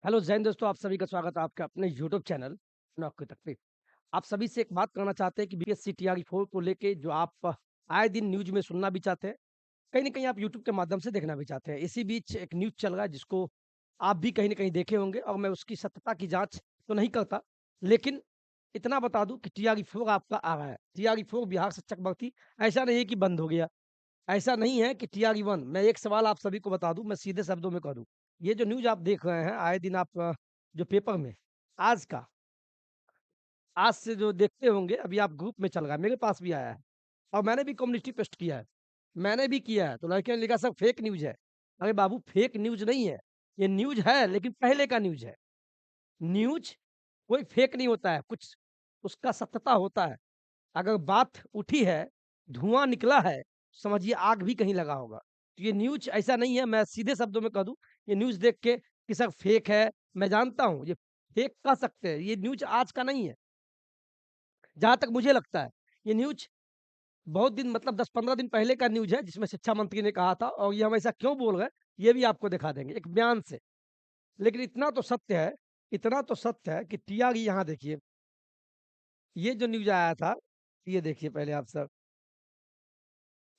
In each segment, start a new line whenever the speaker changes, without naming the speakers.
Hello Jain दोस्तों, आप सभी का स्वागत है आपके अपने यूट्यूब चैनल नौक की तकलीफ। आप सभी से एक बात करना चाहते हैं कि बीपीएससी टीआरई 4 को लेके जो आप आए दिन न्यूज़ में सुनना भी चाहते हैं, कहीं न कहीं आप यूट्यूब के माध्यम से देखना भी चाहते हैं। इसी बीच एक न्यूज़ चल रहा है जिसको आप भी कहीं न कहीं देखे होंगे और मैं उसकी सत्यता की जाँच तो नहीं करता, लेकिन इतना बता दूँ कि टीआरई 4 आपका आ रहा है। टीआरई 4 बिहार शिक्षक भर्ती ऐसा नहीं है कि बंद हो गया। ऐसा नहीं है कि टीआरई 1। मैं एक सवाल आप सभी को बता दूँ, मैं सीधे शब्दों में कह दूँ। ये जो न्यूज़ आप देख रहे हैं, आए दिन आप जो पेपर में आज का, आज से जो देखते होंगे, अभी आप ग्रुप में चल रहा है, मेरे पास भी आया है और मैंने भी कम्युनिटी पोस्ट किया है। मैंने भी किया है, तो लड़के ने लिखा सर फेक न्यूज़ है। अरे बाबू फेक न्यूज़ नहीं है, ये न्यूज़ है लेकिन पहले का न्यूज़ है। न्यूज़ कोई फेक नहीं होता है, कुछ उसका सत्यता होता है। अगर बात उठी है, धुआँ निकला है, समझिए आग भी कहीं लगा होगा। तो ये न्यूज़ ऐसा नहीं है, मैं सीधे शब्दों में कह दूँ, ये न्यूज़ देख के कि सर फेक है, मैं जानता हूँ ये फेक कह सकते हैं, ये न्यूज़ आज का नहीं है। जहाँ तक मुझे लगता है, ये न्यूज़ बहुत दिन मतलब 10-15 दिन पहले का न्यूज़ है, जिसमें शिक्षा मंत्री ने कहा था और ये हम ऐसा क्यों बोल रहे हैं, ये भी आपको दिखा देंगे, एक बयान से। लेकिन इतना तो सत्य है कि टीआरई यहाँ देखिए, ये जो न्यूज़ आया था, ये देखिए पहले आप सब,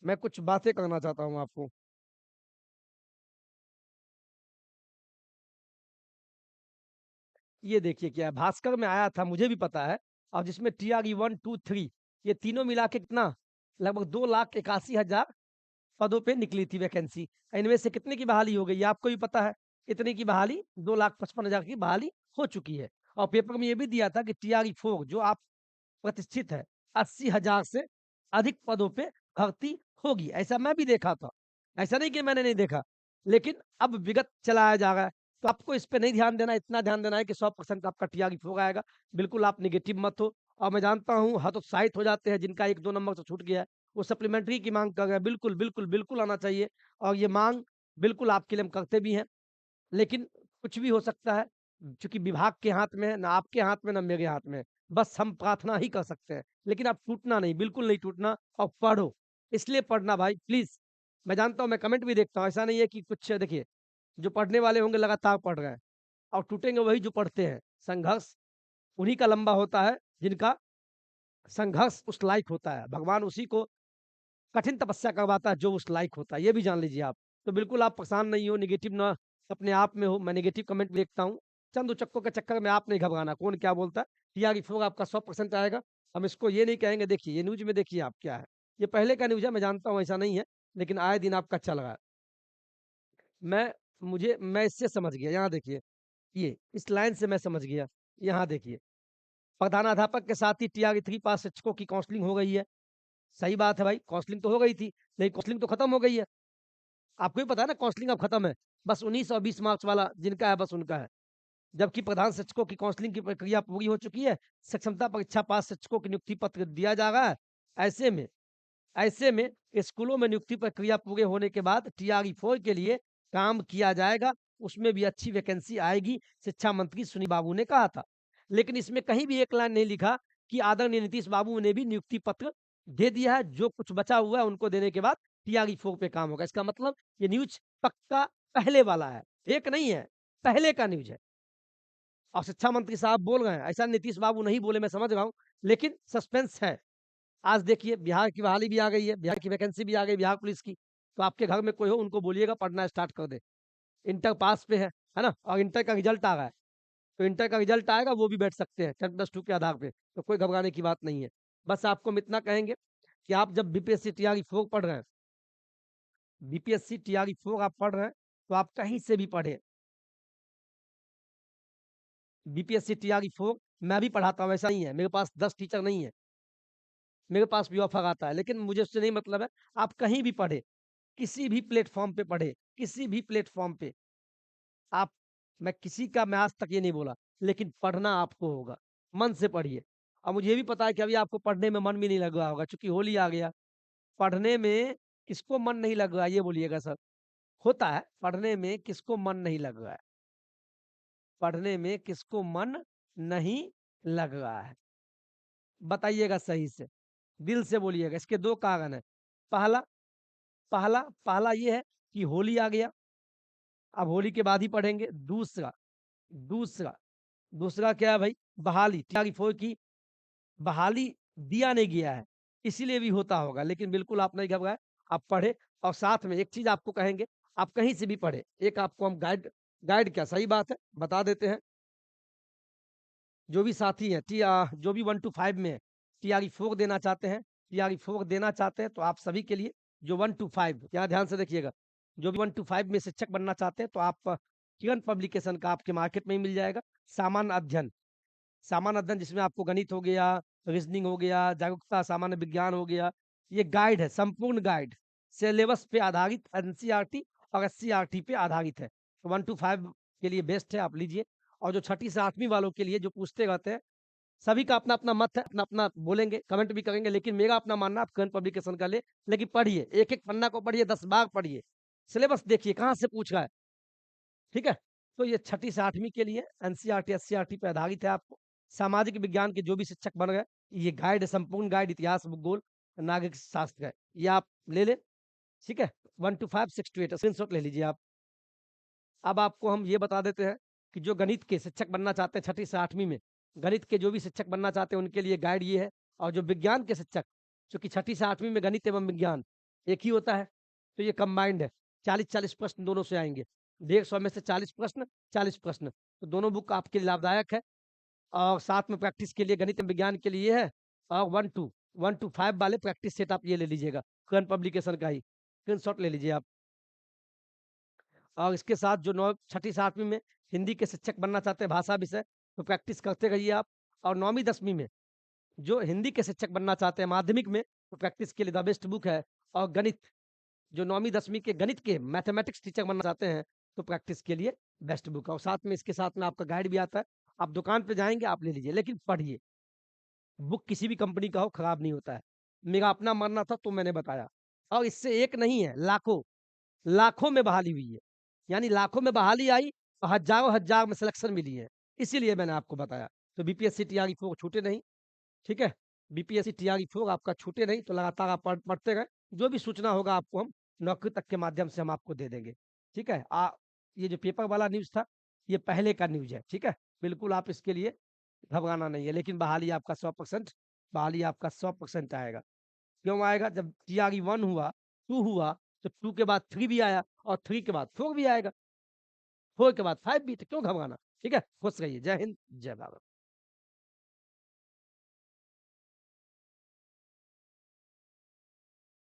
मैं कुछ बातें करना चाहता हूँ आपको। ये देखिए क्या है, भास्कर में आया था, मुझे भी पता है और जिसमें टीआरई 1, 2, 3 ये तीनों मिला के कितना लगभग 2,81,000 पदों पे निकली थी वैकेंसी। इनमें से कितने की बहाली हो गई है आपको भी पता है। इतने की बहाली 2,55,000 की बहाली हो चुकी है और पेपर में ये भी दिया था कि टीआरई 4 जो आप प्रतिष्ठित है 80,000 से अधिक पदों पे भर्ती होगी। ऐसा मैं भी देखा था। ऐसा नहीं कि मैंने नहीं देखा, लेकिन अब विगत चलाया जा रहा है। तो आपको इस पे नहीं ध्यान देना है, इतना ध्यान देना है कि 100% आपका टीआरई 4 आएगा। बिल्कुल आप नेगेटिव मत हो और मैं जानता हूँ हतोत्साहित हो जाते हैं जिनका 1-2 नंबर से छूट गया है। वो सप्लीमेंट्री की माँग कर रहे हैं। बिल्कुल, बिल्कुल, बिल्कुल आना चाहिए और ये माँग बिल्कुल आपके लिए हम करते भी हैं। लेकिन कुछ भी हो सकता है, चूँकि विभाग के हाथ में है, ना आपके हाथ में, ना मेरे हाथ में है। बस हम प्रार्थना ही कर सकते हैं, लेकिन आप टूटना नहीं, बिल्कुल नहीं टूटना और पढ़ो। इसलिए पढ़ना भाई प्लीज़। मैं जानता हूँ, मैं कमेंट भी देखता हूँ, ऐसा नहीं है कि कुछ देखिए, जो पढ़ने वाले होंगे लगातार पढ़ रहे हैं और टूटेंगे वही जो पढ़ते हैं। संघर्ष उन्हीं का लंबा होता है, जिनका संघर्ष उस लायक होता है। भगवान उसी को कठिन तपस्या करवाता है जो उस लायक होता है, ये भी जान लीजिए आप। तो बिल्कुल आप परेशान नहीं हो, नेगेटिव ना अपने आप में हो, मैं नेगेटिव कमेंट देखता हूँ। चंद उचक्कों के चक्कर में आप नहीं घबराना, कौन क्या बोलता है, टीआरई 4 आपका 100% आएगा। हम इसको ये नहीं कहेंगे देखिए, ये न्यूज़ में देखिए आप क्या है। ये पहले का न्यूज़ है, मैं जानता हूँ ऐसा नहीं है, लेकिन आए दिन आपका चल रहा है। मैं मैं इससे समझ गया, यहाँ देखिए, ये इस लाइन से मैं समझ गया, यहाँ देखिए। प्रधानाध्यापक के साथ ही टीआरई 3 पास शिक्षकों की काउंसलिंग हो गई है। सही बात है भाई, काउंसलिंग तो हो गई थी, लेकिन काउंसलिंग तो खत्म हो गई है। आपको भी पता है ना काउंसलिंग अब खत्म है। बस 19 और 20 मार्क्स वाला जिनका है बस उनका है। जबकि प्रधान शिक्षकों की काउंसलिंग की प्रक्रिया पूरी हो चुकी है। सक्षमता परीक्षा पास शिक्षकों की नियुक्ति पत्र दिया जा रहा है। ऐसे में ऐसे में स्कूलों में नियुक्ति प्रक्रिया पूरे होने के बाद टीआरई 4 के लिए काम किया जाएगा। उसमें भी अच्छी वैकेंसी आएगी, शिक्षा मंत्री सुनी बाबू ने कहा था। लेकिन इसमें कहीं भी एक लाइन नहीं लिखा कि आदरणीय नीतीश बाबू ने भी नियुक्ति पत्र दे दिया है, जो कुछ बचा हुआ है उनको देने के बाद टीआरई 4 पे काम होगा। इसका मतलब ये न्यूज़ पक्का पहले वाला है, फेक नहीं है, पहले का न्यूज़ है। और शिक्षा मंत्री साहब बोल रहे हैं, ऐसा नीतीश बाबू नहीं बोले मैं समझ रहा हूँ, लेकिन सस्पेंस है। आज देखिए बिहार की बहाली भी आ गई है, बिहार की वैकेंसी भी आ गई बिहार पुलिस की। तो आपके घर में कोई हो उनको बोलिएगा पढ़ना स्टार्ट कर दे। इंटर पास पे है ना? और इंटर का रिजल्ट आ रहा है, तो इंटर का रिजल्ट आएगा वो भी बैठ सकते हैं 10+2 के आधार पे, तो कोई घबराने की बात नहीं है। बस आपको हम इतना कहेंगे कि आप जब बीपीएससी टीआरई 4 पढ़ रहे हैं, बीपीएससी टीआरई 4 आप पढ़ रहे हैं, तो आप कहीं से भी पढ़ें। बीपीएससी टीआरई 4 मैं भी पढ़ाता हूँ, ऐसा नहीं है, मेरे पास 10 टीचर नहीं है, मेरे पास भी ऑफर आता है, लेकिन मुझे उससे नहीं मतलब है, आप कहीं भी पढ़ें, किसी भी प्लेटफ़ॉर्म पे पढ़ें, किसी भी प्लेटफ़ॉर्म पे आप मैं आज तक ये नहीं बोला, लेकिन पढ़ना आपको होगा, मन से पढ़िए। और मुझे ये भी पता है कि अभी आपको पढ़ने में मन भी नहीं लग रहा होगा, चूँकि होली आ गया, पढ़ने में किसको मन नहीं लग रहा है, ये बोलिएगा सर? होता है, पढ़ने में किसको मन नहीं लग रहा है? पढ़ने में किसको मन नहीं लग रहा है? बताइएगा सही से, दिल से बोलिएगा। इसके 2 कारण हैं। पहला पहला पहला ये है कि होली आ गया, अब होली के बाद ही पढ़ेंगे। दूसरा दूसरा दूसरा क्या है भाई, बहाली टीआरई 4 की बहाली दिया नहीं गया है, इसीलिए भी होता होगा, लेकिन बिल्कुल आप नहीं घबराए, आप पढ़े। और साथ में एक चीज आपको कहेंगे, आप कहीं से भी पढ़े, एक आपको हम गाइड गाइड क्या सही बात है बता देते हैं। जो भी साथी हैं जो भी 1 to 5 में है, टीआरई 4 देना चाहते हैं, टीआरई 4 देना चाहते हैं, तो आप सभी के लिए जो 1 to 5, यहाँ ध्यान से देखिएगा, जो भी 1 to 5 में शिक्षक बनना चाहते हैं, तो आप किरण पब्लिकेशन का आपके मार्केट में ही मिल जाएगा। सामान्य अध्ययन, सामान्य अध्ययन जिसमें आपको गणित हो गया, रीजनिंग हो गया, जागरूकता सामान्य विज्ञान हो गया, ये गाइड है, संपूर्ण गाइड, सिलेबस पे आधारित, एनसीईआरटी और एससीईआरटी पे आधारित है। तो 1 to 5 के लिए बेस्ट है, आप लीजिए। और जो छठी से 8वीं वालों के लिए जो पूछते रहते हैं, सभी का अपना-अपना मत है, अपना-अपना बोलेंगे, कमेंट भी करेंगे, लेकिन मेरा अपना मानना है आप करंट पब्लिकेशन का लें, लेकिन पढ़िए, एक-एक पन्ना को पढ़िए, 10 बार पढ़िए, सिलेबस देखिए कहाँ से पूछ रहा है, ठीक है? तो ये छठी से 8वीं के लिए एनसीईआरटी, एससीईआरटी पे आधारित है। आपको सामाजिक विज्ञान के जो भी शिक्षक बन गए, ये गाइड है, संपूर्ण गाइड, इतिहास, भूगोल, नागरिक शास्त्र है, ये आप ले लें, ठीक है? 1 to 5, 6 to 8 स्क्रीनशॉट ले लीजिए आप। अब आपको हम ये बता देते हैं कि जो गणित के शिक्षक बनना चाहते हैं छठी से 8वीं में, गणित के जो भी शिक्षक बनना चाहते हैं उनके लिए गाइड ये है। और जो विज्ञान के शिक्षक, चूँकि छठी से 8वीं में गणित एवं विज्ञान एक ही होता है, तो ये कंबाइंड है। 40-40 प्रश्न दोनों से आएँगे। 150 में से 40 प्रश्न, 40 प्रश्न, तो दोनों बुक आपके लिए लाभदायक है। और साथ में प्रैक्टिस के लिए गणित एवं विज्ञान के लिए ये है। और 1 to 5 वाले प्रैक्टिस सेट आप ये ले लीजिएगा, कर्ण पब्लिकेशन का ही, स्क्रीनशॉट ले लीजिए आप। और इसके साथ जो 9 छठी 7वीं में हिंदी के शिक्षक बनना चाहते हैं भाषा विषय, तो प्रैक्टिस करते रहिए आप। और 9वीं 10वीं में जो हिंदी के शिक्षक बनना चाहते हैं माध्यमिक में, तो प्रैक्टिस के लिए द बेस्ट बुक है। और गणित, जो 9वीं 10वीं के गणित के मैथमेटिक्स टीचर बनना चाहते हैं, तो प्रैक्टिस के लिए बेस्ट बुक है। और साथ में इसके साथ में आपका गाइड भी आता है। आप दुकान पे जाएँगे, आप ले लीजिए, लेकिन पढ़िए। बुक किसी भी कंपनी का हो, खराब नहीं होता है। मेरा अपना मानना था तो मैंने बताया। और इससे एक नहीं है, लाखों, लाखों में बहाली हुई है। यानी लाखों में बहाली आई और हज़ारों हज़ार में सिलेक्शन मिली है। इसीलिए मैंने आपको बताया। तो बीपीएससी टीआरई 4 छूटे नहीं, ठीक है? बीपीएससी टीआरई 4 आपका छूटे नहीं, तो लगातार आप पढ़ते रहें। जो भी सूचना होगा आपको हम नौकरी तक के माध्यम से हम आपको दे देंगे, ठीक है? ये जो पेपर वाला न्यूज़ था, ये पहले का न्यूज़ है, ठीक है? बिल्कुल आप इसके लिए घबराना नहीं है, लेकिन बहाली आपका 100% आएगा। क्यों आएगा? जब टीआरई 1 हुआ, 2 हुआ, तो 2 के बाद 3 भी आया और 3 के बाद 4 भी आएगा, 4 के बाद 5 भी, तो क्यों घबराना? ठीक है? खुश रहिए। जय हिंद, जय भारत।